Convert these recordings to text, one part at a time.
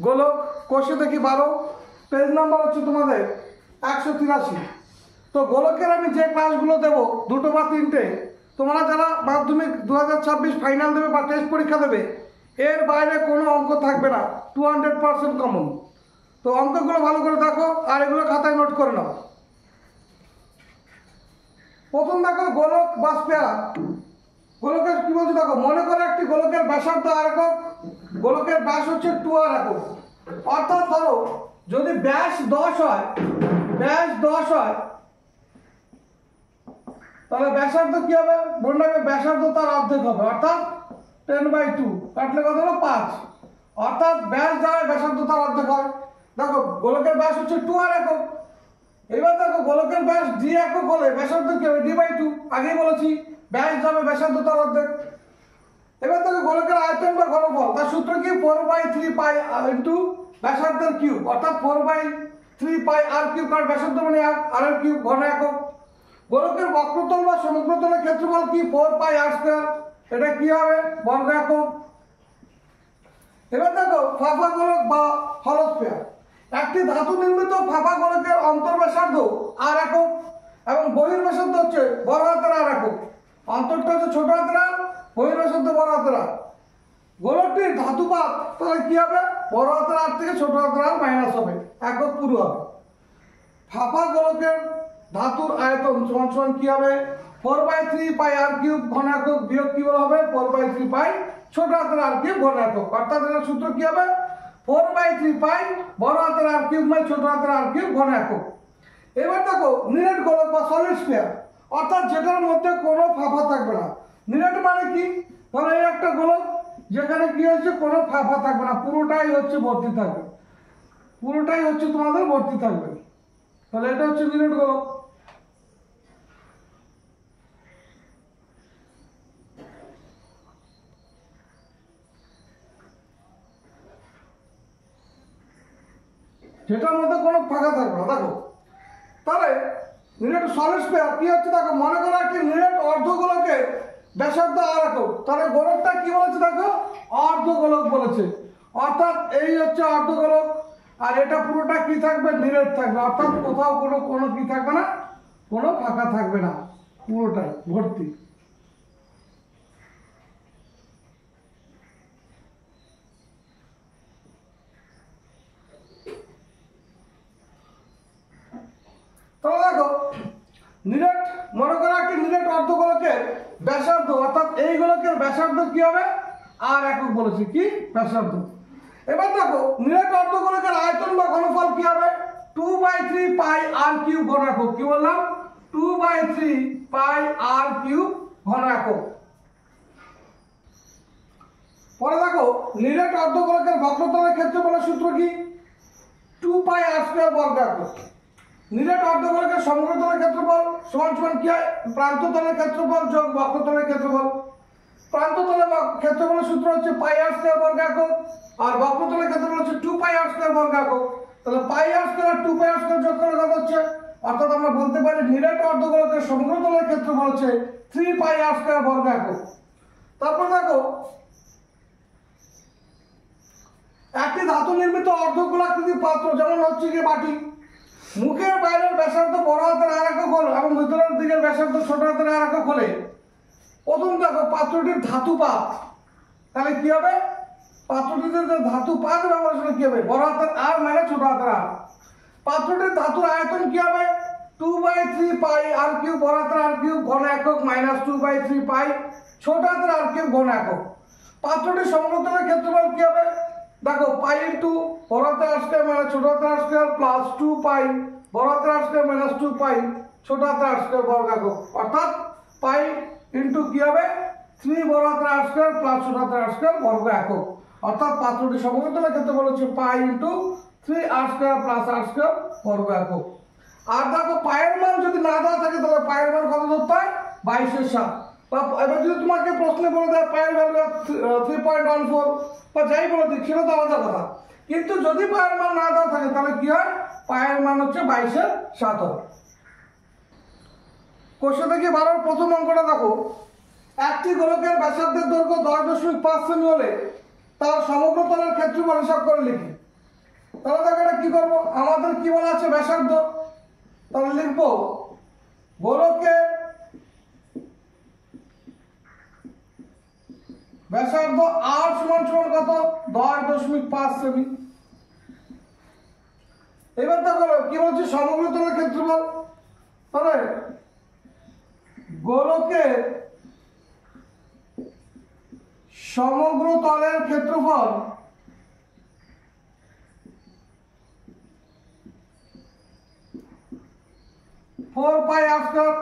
গোলক কোষে দেখি 12 পেজ নাম্বার হচ্ছে তোমাদের 183। তো গোলকের আমি যে ক্লাসগুলো দেবো দুটো বা তিনটে, তোমরা যারা মাধ্যমিক 2026 ফাইনাল দেবে বা টেস্ট পরীক্ষা দেবে এর বাইরে কোনো অঙ্ক থাকবে না, 200% কমন। তো অঙ্কগুলো ভালো করে দেখো আর এগুলো খাতায় নোট করে নাও। প্রথম দেখো গোলক বা স্পেয়ার। গোলকের কি বলছে দেখো, মনে করো একটি গোলকের ব্যাসার্ধ আর একক, গোলকের ব্যাস হচ্ছে 2r একক। অর্থাৎ ধরো যদি ব্যাস 10 হয়, তাহলে ব্যাসার্ধ কি হবে? বললাম ব্যাসার্ধ তার অর্ধেক হবে, অর্থাৎ 10/2 কাটলে কত হলো 5। অর্থাৎ ব্যাস দ্বারা ব্যাসার্ধ তার অর্ধেক হয়। দেখো গোলকের ব্যাস হচ্ছে 2r একক। এবার দেখো গোলকের ব্যাস d একক হলে ব্যাসার্ধ কি হবে? d/2। আগেই বলেছি ব্যাস যাবে ব্যাসার্ধ তার অর্ধেক। এবার দেখো গোলকের আয়তন বা ঘনফল, তার সূত্র কি? 4/3 পাই ইনটু ব্যাসার্ধের কিউব, অর্থাৎ 4/3 পাই r কিউব, কারণ ব্যাসার্ধ মানে r এর কিউব ঘন একক। গোলকের বক্রতল বা সমগ্রতলের ক্ষেত্রফল কি? 4πr²। এটা কি হবে? বর্গ একক। এবার দেখো ফাঁপা গোলক বা হলো স্ফিয়ার। একটি ধাতু নির্মিত ফাঁপা গোলকের অন্তর্ব্যাসার্ধ r একক এবং বহির্ব্যাসার্ধ হচ্ছে বড় হাতের r একক। অন্তরটা হচ্ছে ছোট হাতের r, বহির্ব্যাসার্ধ বড় হাতের r। গোলকটির ধাতুপাত তাহলে কি হবে? বড় হাতের r থেকে ছোট হাতের r মাইনাস হবে, একক পুরো হবে। ফাঁপা গোলকের ধাতুর আয়তন সমান সমান কি হবে? 4/3 পাই r কিউব ঘন একক বিয়োগ কি হবে? 4/3 পাই ছোট হাতের r কিউব ঘন একক। অর্থাৎ এর সূত্র কি হবে? 4/3 পাই বড় হাতের r কিউব বাই ছোট হাতের r কিউব ঘন একক। এবার দেখো নিরেট গোলক বা সলিড স্ফিয়ার, অর্থাৎ যেটার মধ্যে কোনো ফাঁপা থাকবে না। নিরেট মানে কি? ধরো এই একটা গোলক যেখানে কি হচ্ছে কোনো ফাঁপা থাকবে না, পুরোটাই হচ্ছে ভর্তি থাকবে, পুরোটাই হচ্ছে তোমাদের ভর্তি থাকবে, তাহলে এটা হচ্ছে নিরেট গোলক। যেটার মধ্যে কোনো ফাঁকা থাকবে না। দেখো তাহলে নিরেট সলিড স্ফিয়ার কি হচ্ছে? দেখো মনে করো একটি নিরেট অর্ধগোলকের ব্যাসার্ধ r একক, তাহলে গোলকটা কি বলেছে? দেখো অর্ধগোলক বলেছে, অর্থাৎ এই হচ্ছে অর্ধগোলক আর এটা পুরোটা কি থাকবে? নিরেট থাকবে, অর্থাৎ কোথাও কোনো কি থাকবে না, কোনো ফাঁকা থাকবে না, পুরোটাই ভর্তি। তাহলে দেখো নিরেট, মনে করো একটি নিরেট অর্ধগোলকের ব্যাসার্ধ, অর্থাৎ এই গোলকের ব্যাসার্ধ কি হবে? r একক বলেছি, কি ব্যাসার্ধ। এবার দেখো নিরেট অর্ধগোলকের আয়তন বা ঘনফল কি হবে? 2/3 পাই r কিউব ঘন একক। কি বললাম? 2/3 পাই r কিউব ঘন একক। পরে দেখো নিরেট অর্ধগোলকের বক্রতলের ক্ষেত্রফলের সূত্র কি? 2πr² বর্গ একক। নিরেট অর্ধগোলকের সমগ্রতলের ক্ষেত্রফল সমান সমান কি হয়? প্রান্ততলের ক্ষেত্রফল যোগ বক্রতলের ক্ষেত্রফল। প্রান্ততলের ক্ষেত্রফলের সূত্র হচ্ছে πr² বর্গ একক আর বক্রতলের ক্ষেত্রফল হচ্ছে 2πr² বর্গ একক। তাহলে πr² আর 2πr² যোগ করলে কত হচ্ছে? অর্থাৎ আমরা বলতে পারি নিরেট অর্ধগোলকের সমগ্রতলের ক্ষেত্রফল হচ্ছে 3πr² বর্গ একক। তারপর দেখো একটি ধাতু নির্মিত অর্ধগোলাকৃতি পাত্র, যেমন হচ্ছে কি বাটি, মুখের বাইরের ব্যাসার্ধ বড় হাতের r একক হলে এবং ভিতরের দিকের ব্যাসার্ধ ছোট হাতের r একক হলে প্রথম দেখো পাত্রটির ধাতুপাত, তাহলে কি হবে? পাত্রটিতে যে ধাতুপাত ব্যবহার করলে কি হবে? বড় হাতের r মানে ছোট হাতের r। পাত্রটির ধাতুর আয়তন কি হবে? 2/3 পাই r কিউব বড় হাতের r কিউব ঘন একক মাইনাস 2/3 পাই ছোট হাতের r কিউব ঘন একক। পাত্রটির সমগ্রতলের ক্ষেত্রফল কি হবে? দেখো পাই ইনটু বড় হাতের r² মাইনাস ছোট হাতের r² প্লাস 2 পাই বড় হাতের r² মাইনাস 2 পাই ছোট হাতের r² বর্গ একক। অর্থাৎ পাই ইনটু কি হবে? 3 বড় হাতের r² প্লাস ছোট হাতের r² বর্গ একক। অর্থাৎ পাত্রটির সমগ্রতলের ক্ষেত্রফল হচ্ছে পাই ইনটু 3r² প্লাস r² বর্গ একক। আর দেখো পায়ের মান যদি না দেওয়া থাকে তাহলে পায়ের মান কত ধরতে হয়? 22/7। এবার যদি তোমাকে প্রশ্নে বলে দেয় পায়ের ভ্যালু 3.14 বা যাই বলে দিক, সেটা তো আলাদা কথা, কিন্তু যদি পায়ের মান না দেওয়া থাকে তাহলে কি হয়? পায়ের মান হচ্ছে 22/7 হয়। কোশ্চেন থেকে 12 প্রথম অঙ্কটা দেখো, একটি গোলকের ব্যাসার্ধের দৈর্ঘ্য 10.5 সেমি হলে তার সমগ্র তলের ক্ষেত্রফল হিসাব করে লিখি। তাহলে দেখো এটা কি করবো, আমাদের কি বলা আছে ব্যাসার্ধ, তাহলে লিখবো গোলকের ব্যাসার্ধ আর সমান সমান কত 10.5 সেমি। এবার দেখো কি বলছে সমগ্র তলের ক্ষেত্রফল, তাহলে গোলকের সমগ্র তলের ক্ষেত্রফল 4 পাই r স্কয়ার।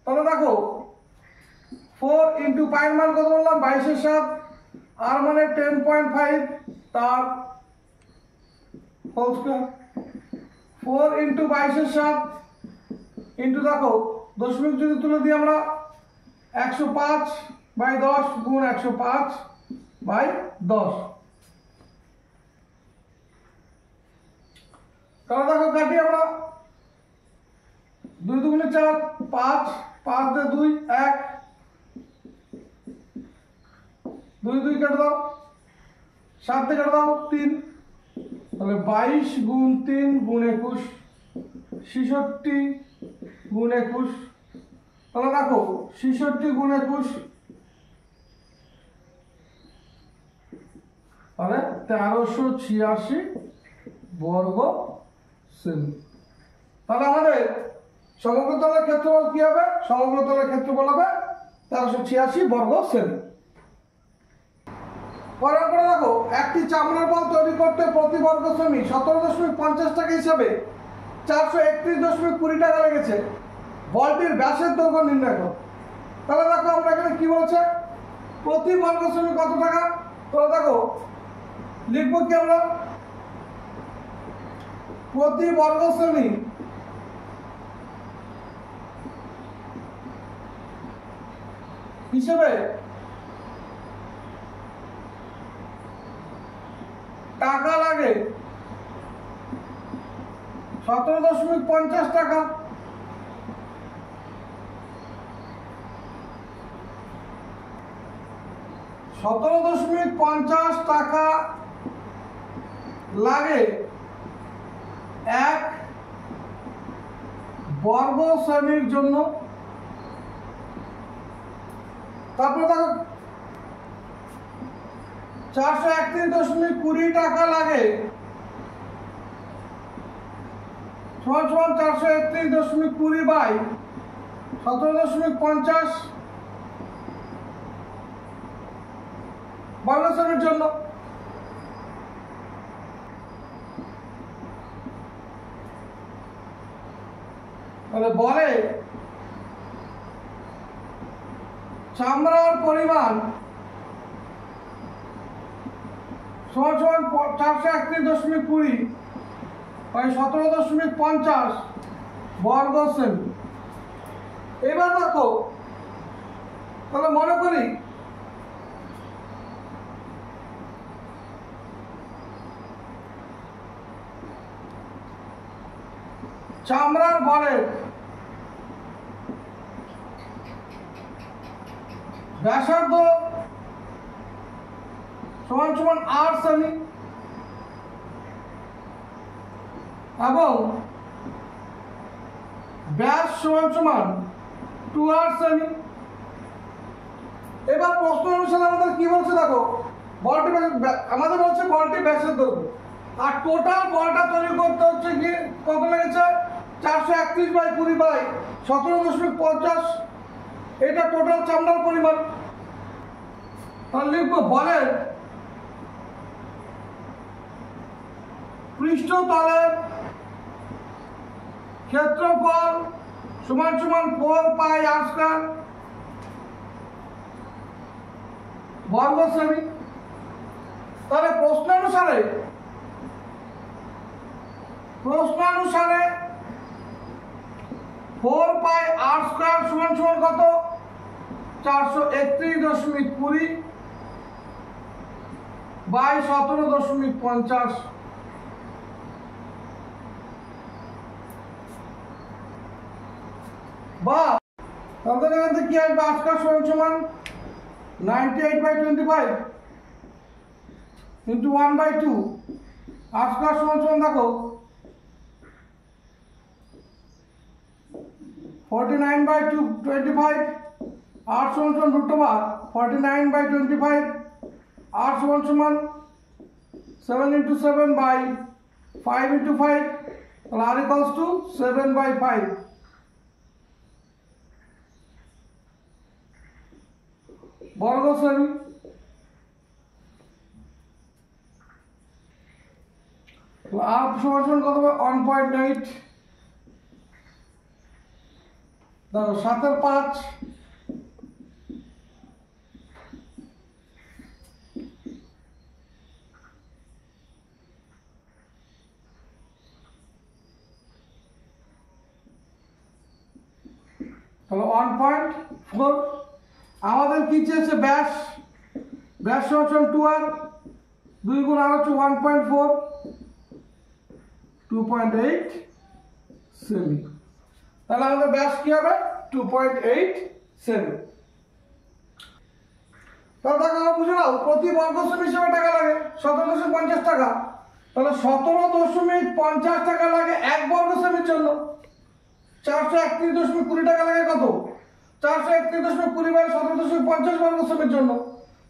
তাহলে দেখো 4 ইন্টু পাই মান কত বললাম 22/7, আর মানে 10.5 তার হোল স্কয়ার। 4 ইন্টু 22/7 ইন্টু দেখো দশমিক যদি তুলে দিই আমরা 105/10 গুণ 105/10। তাহলে দেখো কাটি আমরা 2 2 4 5, 5 দিয়ে 2 1, 2 2 কেটে দাও, 7 দিয়ে কেটে দাও 3, তাহলে 22 গুণ 3 গুণ 21, 66 গুণ 21। তাহলে দেখো 66 গুণ 21 তাহলে 1386 বর্গ সেমি। তাহলে আমাদের সমগ্র তলের ক্ষেত্রফল কি হবে, সমগ্র তলের ক্ষেত্রফল হবে 1386 বর্গ সেমি। পরের পরে দেখো একটি চামড়ার বল তৈরি করতে প্রতি বর্গ সেমি 17.50 টাকা হিসাবে 431.20 টাকা লেগেছে, বলটির ব্যাসের দৈর্ঘ্য নির্ণয় করো। তাহলে দেখো আমরা এখানে কি বলছে প্রতি বর্গ সেমি কত টাকা, তাহলে দেখো লিখবো কি আমরা প্রতি বর্গ সেমি হিসেবে টাকা লাগে 17.50 টাকা। টাকা লাগে 1 বর্গ সেমির জন্য। তারপরে দেখো 431.20 টাকা লাগে 431.20/17.50 বর্গ সেমির জন্য। তাহলে বলে চামড়ার পরিমাণ সমান 431.20 বাই 17.50 বর্গ সেমি। এবার দেখো তাহলে মনে করি চামড়ার বলের ব্যাসার্ধ সমান 8 সেমি এবং ব্যাস সমান 2r সেমি। এবার প্রশ্ন অনুসারে আমাদের কি বলছে দেখো বলটি আমাদের বলছে বলটি ব্যাসের দৈর্ঘ্য, আর টোটাল বলটা তৈরি করতে হচ্ছে কি কত লেগেছে 431/20/17.50, এটা টোটাল চামড়ার পরিমাণ। তাহলে লিখবো বলের পৃষ্ঠতলের ক্ষেত্রফল সমান 4 পাই r স্কয়ার বর্গ সেমি। তাহলে প্রশ্ন অনুসারে 4 পাই r স্কয়ার সমান কত 431.20 বাই 17.50। বা তাহলে এখান থেকে কি আসবে r স্কয়ার সমান 98/25 into 1/2 r স্কয়ার সমান দেখো 49/25 r সমান √49/25 r সমান 7 into 7 by 5 into 5 তাহলে r equals to 7/5 বর্গ সেমি। r সমান কত হবে 1.8 দেখো 7/5 তাহলে 1.4 আমাদের কি চেয়েছে ব্যাস সমান 2r 2 গুণ r হচ্ছে 1.4 2.8 সেমি। তাহলে আমাদের ব্যাস কি হবে 2.8 সেমি। তাহলে টাকা বুঝে নাও প্রতি বর্গ সেমি হিসেবে টাকা লাগে 17.50 টাকা। তাহলে 17.50 টাকা লাগে 1 বর্গ সেমির জন্য। 431.20 টাকা লাগে কত 431.20/17.50 বর্গ সেমির জন্য।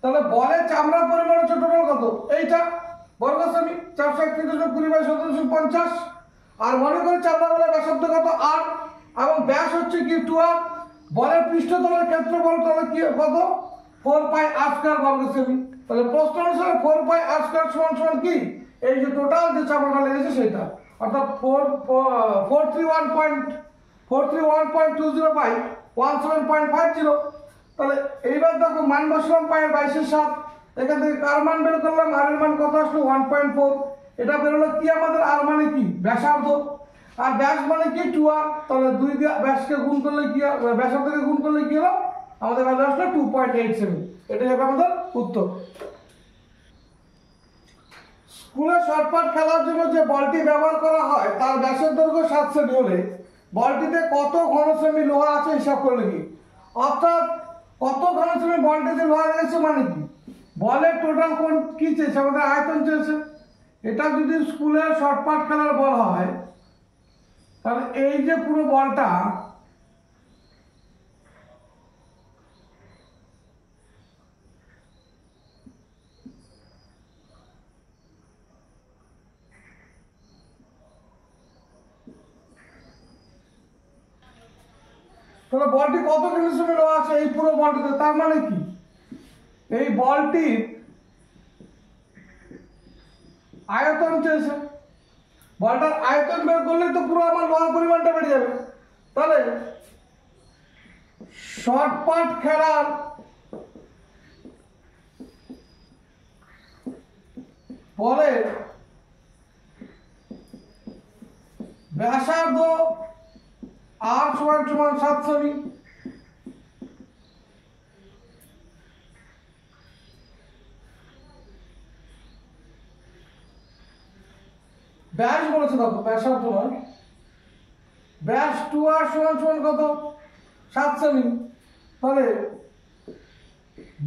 তাহলে বলে চামড়ার পরিমাণ হচ্ছে টোটাল কত এইটা বর্গ সেমি 431.20/17.50 আর মনে করে চামড়া বলে ব্যাসার্ধ কত r এবং ব্যাস হচ্ছে কি 2r বলের পৃষ্ঠতলের ক্ষেত্রফল তাহলে কি কত 4πr² বর্গ সেমি। তাহলে প্রশ্ন অনুসারে 4πr² সমান কি এই যে টোটাল যে চামড়াটা লেগেছে সেটা অর্থাৎ 431.20/17.50 তাহলে এইবার দেখো মান বসালাম পায়ের 22/7 এখান থেকে কার মান বের করলাম আর এর মান কত আসলো 1.4 এটা বেরোলো কি আমাদের আর মানে কি ব্যাসার্ধ আর ব্যাস মানে কি 2r তাহলে 2 দিয়ে ব্যাসকে গুণ করলে কি ব্যাসার্ধকে গুণ করলে কি হলো আমাদের ভ্যালু আসলো 2.8 সেমি। এটাই হবে আমাদের উত্তর। স্কুলে শর্টপাট খেলার জন্য যে বলটি ব্যবহার করা হয় তার ব্যাসের দৈর্ঘ্য 7 সেমি হলে বলটিতে কত ঘন সেমি লোহা আছে হিসাব করে লিখি। অর্থাৎ কত ঘন সেমি বলটিতে লোহা লেগেছে মানে কি বলের টোটাল কোন কি চেয়েছে আমাদের আয়তন চেয়েছে। এটা যদি স্কুলে শর্টপাট খেলার বল হয় তাহলে এই যে পুরো বলটা তাহলে বলটি কত কেজি সেমি লোহা আছে এই পুরো বলটিতে তার মানে কি এই বলটির আয়তন চেয়েছে বলটার আয়তন বের করলে তো পুরো আমার লোহার পরিমাণটা বেড়ে যাবে। তাহলে শর্টপাট খেলার বলে ব্যাসার্ধ r সমান 7 সেমি ব্যাস বলেছে দেখো ব্যাসার্ধ নয় ব্যাস 2r সমান কত 7 সেমি। তাহলে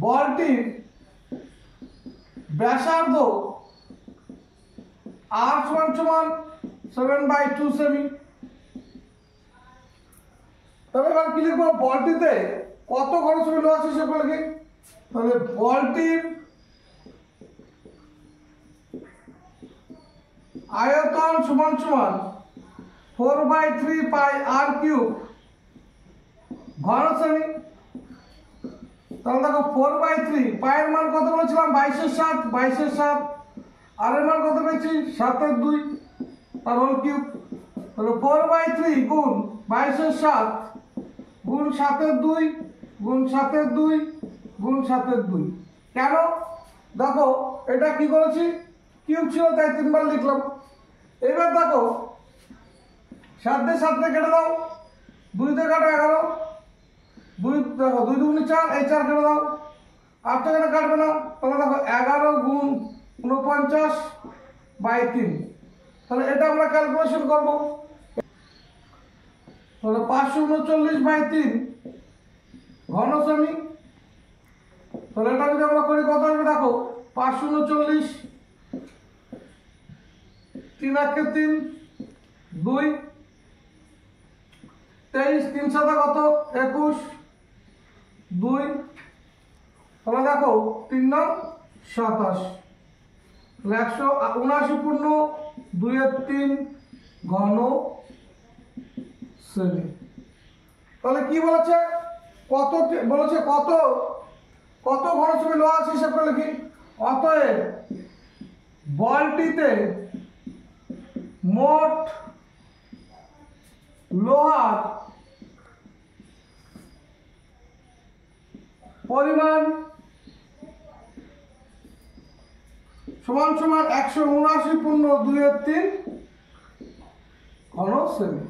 বলটির ব্যাসার্ধ r সমান 7/2 সেমি। তবে এবার কি লিখবো বলটিতে কত ঘন সেমি লোহা আছে সেটা লিখি। তাহলে বলটির আয়তন সমান 4/3πr³ ঘন সেমি। তাহলে দেখো 4/3 পায়ের মান কত বলেছিলাম 22/7 আর এর মান কত পেয়েছি 7/2 তার হোল কিউব। তাহলে 4/3 গুণ 22/7 গুণ 7/2 গুণ 7/2 গুণ 7/2 কেন দেখো এটা কি করেছি কিউব ছিল তাই 3 বার লিখলাম। এবার দেখো 7 দিয়ে 7 কে কেটে দাও 2 দিয়ে কাটো 11 2 দেখো 2 2 4 এই 4 কেটে দাও 8 টাকা কাটবে না। তাহলে দেখো 11 গুণ 49/3 তাহলে এটা আমরা ক্যালকুলেশন করব। তাহলে 539/3 ঘন সেমি তাহলে এটা যদি আমরা করি কত আসবে দেখো, 540, 3 একে 3, 2, 23, 3 সাথে কত 21, 2, তাহলে দেখো 3 নং 27, 179 পূর্ণ 2 এর 3 ঘন সেমি। তাহলে কি বলেছে, কত বলেছে, কত কত ঘন সেমি লোহা আছে হিসাব করে লিখি। অতএব বলটিতে মোট লোহার পরিমাণ সমান সমান 179 পূর্ণ 2 এর 3 ঘন সেমি।